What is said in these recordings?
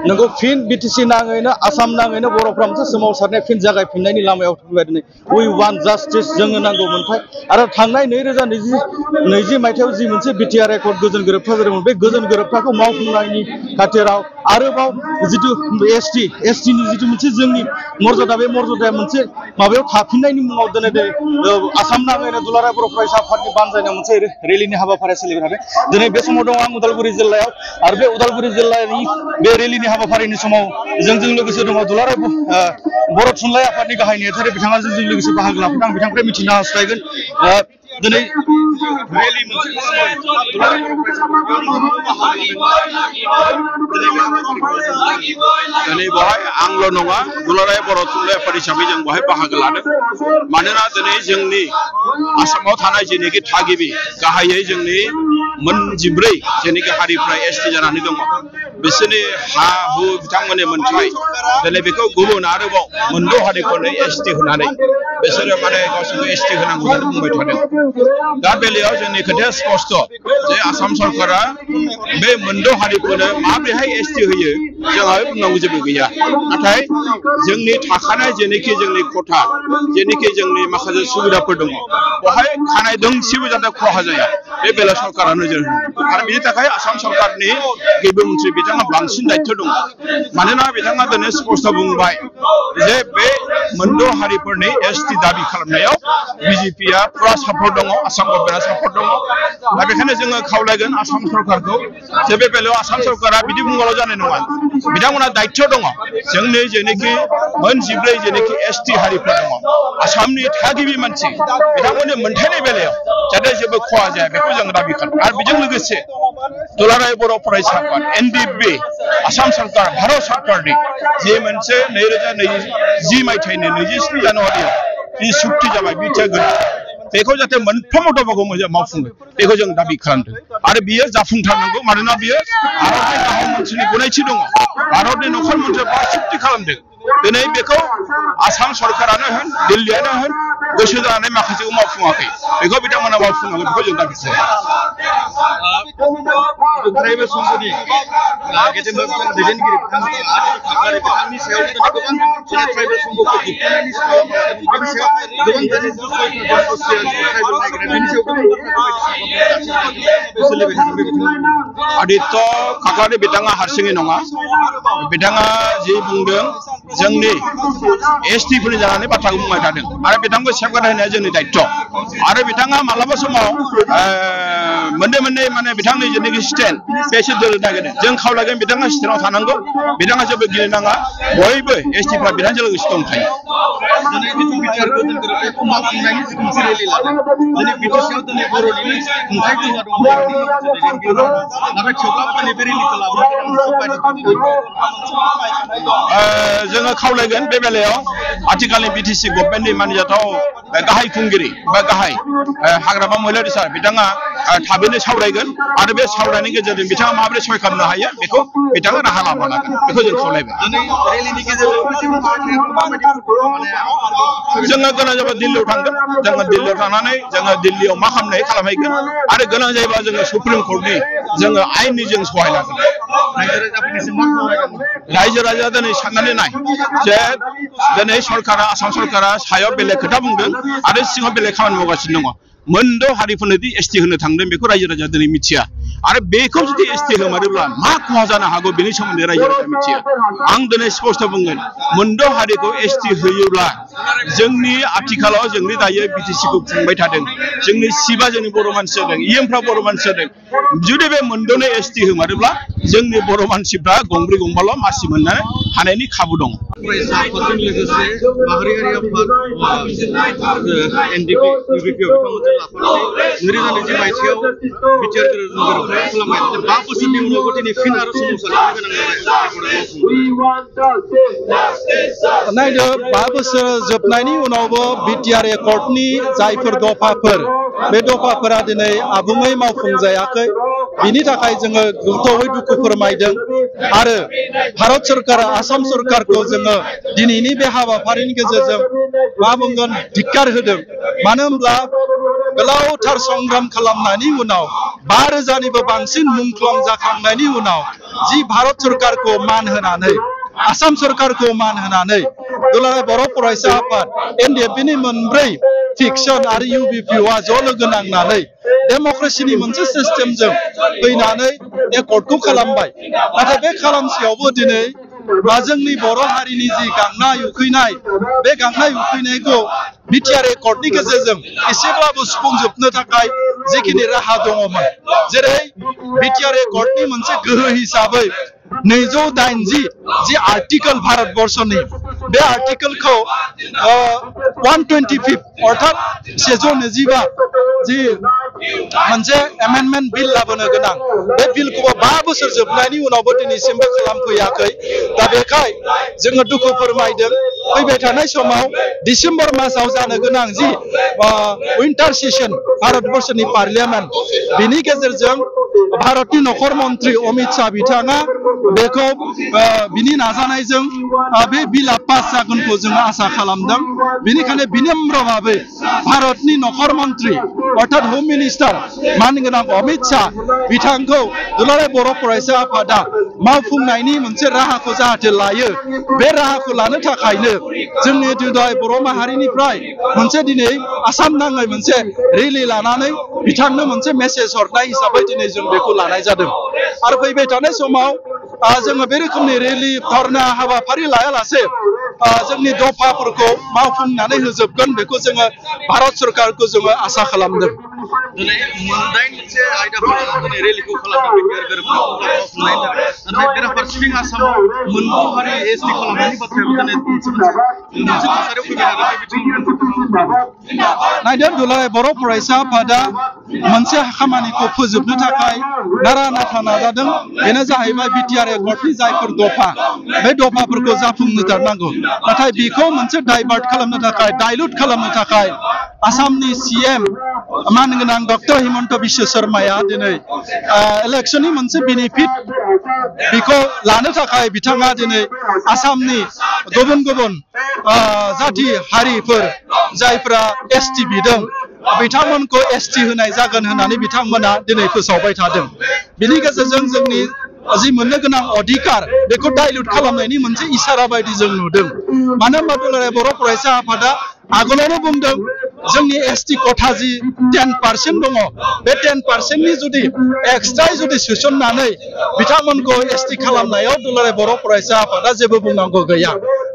नोंगौ फिन बिटिसि नाङैनो आसाम नाङैनो बर'फ्रा मोनसे सोमावसारनाय फिन जागायफिननायनि लामायाव फैबाय दिनै वी वान्ट जास्टिस जोंनो नांगौ मोनथाय आरो थांनाय 2020 मायथाइयाव जि मोनसे बिटिआर रेकर्ड गोजोन गोरोबथा जादोंमोन बे गोजोन गोरोबथाखौ मावफुंनायनि खाथिराव आरोबाव जिथु एसटि नि जिथु मोनसे जोंनि मर्यादा बे मर्यादाया मोनसे माबायाव थाफिननायनि मुङाव दिनै आसाम नाङैनो दुलाराय बर' फरायसा आफादनि बानजायनाय मोनसे रेलिनि हाबाफारिया सोलिबाय थादों दिनै बे समाव दं आं उदालगुरि जिल्लायाव आरो बे उदालगुरि जिल्लानि बे रेलिनि हाबाफारिनि समाव जोंजों लोगोसे दङ दुलाराय बर' थुनलाइ आफादनि गाहाय नेहाथारि बिथाङा जोंजों लोगोसे बाहागो लाफैदों आं बिथांनिफ्राय मिथिनो हास्थायगोन दिनै रेलि मोनसे दिनै बेवहाय आंल' नङा दुलाराय बर' थुनलाइ आफाद हिसाबै जों बेवहाय बाहागो लादों मानोना दिनै जोंनि आसामाव थानाय जेनोखि थागिबि गाहायै जोंनि मोनजिब्रै जेनोखि हारिफ्रा एसटि जानानै दङ बिसोरनि हा हु बिथांमोननि मोनथाय दिनै बेखौ गुबुन आरोबाव मोनद' हारिफोरनो एसटि होनानै बिसोरो माने गावसोरखौ एसटि होनांगौ होननानै बुंबाय थादों दा बेलायाव जोंनि खोथाया स्पष्ट जे आसाम सरकारा बे मोनद' हारिफोरनो माबोरैहाय एसटि होयो जोंहा बुंनांगौ जेबो गैया नाथाय जोंनि थाखानाय जेनोखि जोंनि खथा जेनोखि जोंनि माखासे सुबिदाफोर दङ बेवहाय खानाय दोंसेबो जाहाथे खहा जाया बे बेलायाव सरकारा नोजोर होनांगौ आरो बेनि थाखाय आसाम सरकारनि गिबि मन्थ्रि बिथाङा बांसिन दायित्व दङ मानोना बिथाङा दिनै स्पष्ट बुंबाय जे बे मोनद' हारिफोरनि एसटि दाबि खालामनायाव बिजेपिआ पुरा सापर्ट दङ आसाम गभर्नमेन्टआ सापर्ट दङ दा बेखायनो जोङो खावलायगोन आसाम सरकारखौ जे बे बेलायाव आसाम सरकारा बिदि बुंबाल' जानाय नङा बिथांमोनहा दायित्व दङ जोंनि जेनोखि मोनजिब्रै जेनोखि एसटि हारिफोर दङ आसामनि थागिबि मानसि बिथांमोननि मोनथायनि बेलायाव जाहाथे जेबो खहा जाया बेखौ जों दाबि खालामो आरो बेजों लोगोसे दुलाराय बर' फरायसा आफाद एनडिएफबि आसाम सरकार भारत सरकारनि जे मोनसे 2020 मायथाइनि 27 जानुवारियाव जि सुक्ति जाबाय बिटिआर गोरोबथा बेखौ जाहाथे मोनफ्रोमबो दफाखौ मोजां मावफुङो बेखौ जों दाबि खालामदों आरो बियो जाफुंथारनांगौ मानोना बियो भारतनि गाहाय मन्थ्रिनि गनायथि दङ भारतनि नखर मन्थ्रिया सुक्ति खालामदों दिनै बेखौ आसाम सरकारानो होन दिल्लीयानो होन गोसो जानानै माखासेखौ मावफुङाखै बेखौ बिथांमोना मावफुंनांगौ बेखौ जों दाबि खालामो ट्राइबेल संघनि गेदेमा दैदेनगिरि बिथांनि सायाव गोबां ट्राइबेल संघखौ होबथानायनि सायाव बेनि सायाव गोबां आदित्य काकानि बिथाङा हारसिङै नङा बिथाङा जि बुंदों जोंनि एसटिफोरनि जानानै बाथ्राखौ बुंबाय थादों आरो बिथांखौ सेफगार्ड होनाया जोंनि दायित्व आरो बिथाङा मालाबा समाव मोननै माने बिथांनि जेनोखि स्टेन्ड बेसो दोननो नागिरदों जों खावलायगोन बिथाङा स्टेन्डआव थानांगौ बिथाङा जेबो गिनाङा बयबो एसटिफ्रा बिथांजों लोगोसे दंखायो जोङो खावलायगोन बे बेलायाव आथिखालनि बिटिसि गभर्नमेन्टनि मानिजाथाव गाहाय खुंगिरि बा गाहाय हाग्रामा महिलारि सार बिथाङा थाबैनो सावरायगोन आरो बे सावरायनायनि गेजेरजों बिथाङा माबोरै सहाय खालामनो हायो बेखौ बिथाङा राहा लामा लागोन बेखौ जों खावलायबाय जोङो गोनां जाबा दिल्लीयाव थांगोन जोङो दिल्लीयाव थांनानै जोङो दिल्लीयाव मा खालामहैगोन आरो गोनां जायोबा जोङो सुप्रिम कर्टनि जोङो आयेननि जों सहाय लागोन रायजो राजा दिनै साननानै नाय जे दिनै सरकारा आसाम सरकारा सायाव बेलेग खोथा बुंदों आरो सिङाव बेलेग खामानि मावगासिनो दङ मोनद' हारिफोरनो दि एसटि होनो थांदों बेखौ रायजो राजा दिनै मिथिया आरो बेखौ जुदि एसटि होमारोब्ला मा खहा जानो हागौ बेनि सोमोन्दै रायजो राजा मिथिया आं दिनै स्पष्ट बुंगोन मोनद' हारिखौ एसटि होयोब्ला जोंनि आथिखालाव जोंनि दायो बिटिसिखौ खुंबाय थादों जोंनि सिबा जोंनि बर' मानसि जादों इएमफ्रा बर' मानसि जादों जुदि बे मोनद'नो एसटि होमारोब्ला जोंनि बर' मानसिफ्रा गंब्रै गंबाल' मासि मोननो हानायनि खाबु दङ फरायसा आफादजों लोगोसे माहारियारि आफाद एनडिपि इउबिपि बिथांमोनजों लाफानानै 2020 मायथाइयाव बिटिआर गोरोबथा खालामबाय 5 बोसोरनि उनावबो दिनै फिन आरो सोमावसारनो गोनां नायदो 5 बोसोर जोबनायनि उनावबो बिटिआर एकर्डनि जायफोर दफाफोर बे दफाफोरा दिनै आबुङै मावफुंजायाखै बिनि थाखाय जोङो गोथौयै दुखु फोरमायदों आरो भारत सरकारा आसाम सरकारखौ जोङो दिनैनि बे हाबाफारिनि गेजेरजों मा बुंगोन धिक्कार होदों मानो होनब्ला गोलावथार संग्राम खालामनायनि उनाव 5,000निबो बांसिन मुंख्लं जाखांनायनि उनाव जि भारत सरकारखौ मान होनानै आसाम सरकारखौ मान होनानै दुलाराय बर' फरायसा आफाद NDFB-नि मोनब्रै फिक्सन आरो UBPआ ज' लोगो नांनानै डेम'क्रेसिनि मोनसे सिस्टेमजों फैनानै एकर्डखौ खालामबाय। नाथाय बे खालामसेयावबो दिनै जोंनि बर' हारिनि जि गांनाय उखैनाय बे गांनाय उखैनायखौ बिटिआर एकर्डनि गेजेरजों एसेब्लाबो सुफुंजोबनो थाखाय जिखिनि राहा दङमोन, जेरै बिटिआर एकर्डनि मोनसे गोहो हिसाबै 280 जि आर्टिकल भारतबर्षनि बे आर्टिकलखौ 125 अर्थात 125 जि मोनसे एमेन्डमेन्ट बिल लाबोनो गोनां बे बिलखौबो 5 बोसोर जोबनायनि उनावबो दिनैसिमबो खालामफैयाखै। दा बेखाय जोङो दुखु फोरमायदों फैबाय थानाय समाव डिसेम्बर मासाव जानो गोनां जि विन्टार सेसन भारतबर्षनि पार्लियामेन्ट बिनि गेजेरजों भारतनि नखर मन्त्रि अमित शाह बिथाङा बेखौ बिनि नाजानायजों बे बिला पास जागोनखौ जोङो आसा खालामदों। बेनिखायनो बिनम्र भाबै भारतनि नखर मन्त्रि अर्थात होम मिनिस्टार मानगोनां अमित शाह बिथांखौ दुलाराय बर' फरायसा आफादा मावफुंनायनि मोनसे राहाखौ जाहाथे लायो, बे राहाखौ लानो थाखायनो जोंनि दुलाराय बर' माहारिनिफ्राय मोनसे दिनै आसाम नाङै मोनसे रेलि लानानै बिथांनो मोनसे मेसेज हरनाय हिसाबै दिनै जों बेखौ लानाय जादों। आरो फैबाय थानाय समाव जोङो बे रोखोमनि रेलि धरना हाबाफारि लायालासे जोंनि दफाफोरखौ मावफुंनानै होजोबगोन बेखौ जोङो भारत सरकारखौ जोङो आसा खालामदों। दिनै मोनसे आयदाफोराव दिनै रेलिखौ खालामदों बिटिआर गोरोबनाय नाथाय बेराफारसेथिं आसामाव मोनद' हारि ST खालामनायनि बाथ्रायाबो दिनै मोनसे थासारियाव फैबाय नायदो दुलाराय बर' फरायसा आफादा मोनसे खामानिखौ फोजोबनो थाखाय नारा नाथा नाजादों। बेनो जाहैबाय बिटिआर एकर्डनि जायफोर दफा बे दफाफोरखौ जाफुंहोथारनांगौ। नाथाय बेखौ मोनसे डाइभार्ट खालामनो थाखाय डाइल्युट खालामनो थाखाय आसामनि CM मानगोनां डक्टर हिमन्त बिश्व शर्माया दिनै इलेक्शननि मोनसे बेनिफिट बेखौ लानो थाखाय बिथाङा दिनै आसामनि गुबुन गुबुन जाथि हारिफोर जायफ्रा ST बिदों बिथांमोनखौ ST होनाय जागोन होननानै बिथांमोना दिनै फोसावबाय थादों। बिनि गेजेरजों जोंनि जि मोननो गोनां अधिकार बेखौ डाइल्युट खालामनायनि मोनसे इसारा बायदि जों नुदों। मानो होनबा दुलाराय बर' फरायसा आफादा आगोलावनो बुंदों जोंनि ST खथा जि 10% दङ बे 10%नि जुदि एक्सट्रायै जुदि सोसननानै बिथांमोनखौ ST खालामनायाव दुलाराय बर' फरायसा आफादा जेबो बुंनांगौ गैया।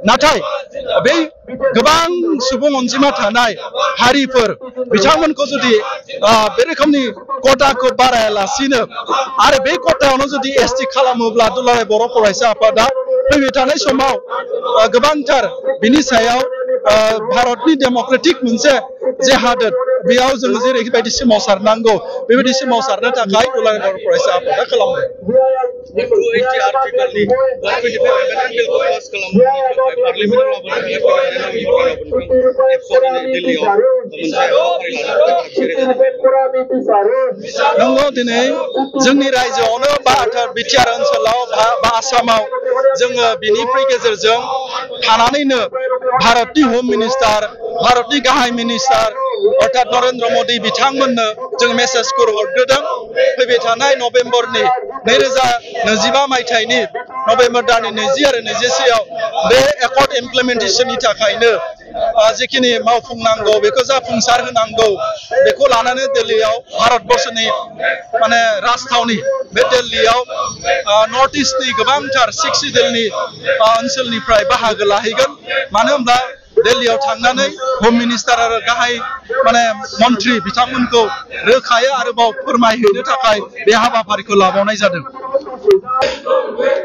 नाथाय बै गोबां सुबुं अनजिमा थानाय हारिफोर बिथांमोनखौ जुदि बे रोखोमनि खथाखौ बारायालासिनो आरो बे खथायावनो जुदि ST खालामोब्ला दुलाराय बर' फरायसा आफादा फैबाय थानाय समाव गोबांथार बिनि सायाव भारतनि डेम'क्रेटिक मोनसे जे हादोर बेयाव जोङो जेरैबायदि सोमावसारनांगौ बेबायदि सोमावसारनो थाखाय दुलाराय बर' फरायसा आफादा खालामदों। 280 आर्टिकलनि 125 एमेन्डमेन्ट बिलखौ पास खालामनो थाखाय पार्लियामेन्टआव लाबोनो थाखाय दिल्लीयाव मोनसे हाबाफारि नंगौ दिनै जोंनि रायजोआवनो बिटिआर ओनसोलाव बा आसामाव जोङो बिनिफ्राय गेजेरजों थानानैनो भारतनि होम मिनिस्टार भारतनि गाहाय मिनिस्टार अर्थात नरेन्द्र मदि बिथांमोननो जों मेसेजखौ हरग्रोदों। फैबाय थानाय नभेम्बरनि 2025 मायथाइनि नभेम्बर दाननि 20 आरो 21 बे एकर्ड इमप्लिमेन्टेसननि थाखायनो जिखिनि मावफुंनांगौ बेखौ जाफुंसार होनांगौ बेखौ लानानै दिल्लीयाव भारतबर्षनि माने राजथावनि बे दिल्लीयाव नर्थ इस्टनि गोबांथार 6 दिल्ली ओनसोलनिफ्राय बाहागो लाहैगोन। मानो होनब्ला दिल्लीयाव थांनानै होम मिनिस्टार आरो गाहाय माने मन्त्रि बिथांमोनखौ रोखायै आरोबाव फोरमायहैनो थाखाय बे हाबाफारिखौ लाबावनाय जादों।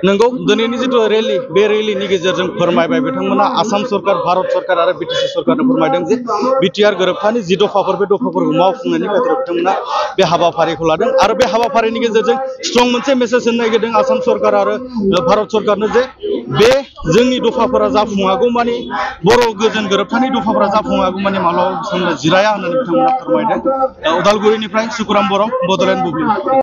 नंगौ दिनैनि जिथु रेलि बे रेलिनि गेजेरजों फोरमायबाय बिथांमोना आसाम सरकार भारत सरकार आरो BTC सरकारनो फोरमायदों जे बिटिआर गोरोबथानि जि दफाफोर बे दफाफोरखौ मावफुंनायनि बाथ्रा बिथांमोना बे हाबाफारिखौ लादों आरो बे हाबाफारिनि गेजेरजों स्ट्रं मोनसे मेसेज होनो नागिरदों आसाम सरकार आरो भारत सरकारनो जे बे जोंनि दफाफोरा जाफुङागौ मानि बर' गोजोन गोरोबथानि दफाफोरा जाफुङागौ मानि माब्लाबा जिराया होननानै बिथांमोना फोरमायदों। उदालगुरिनिफ्राय सुकुराम बर' बड'लेण्ड बुब्लि।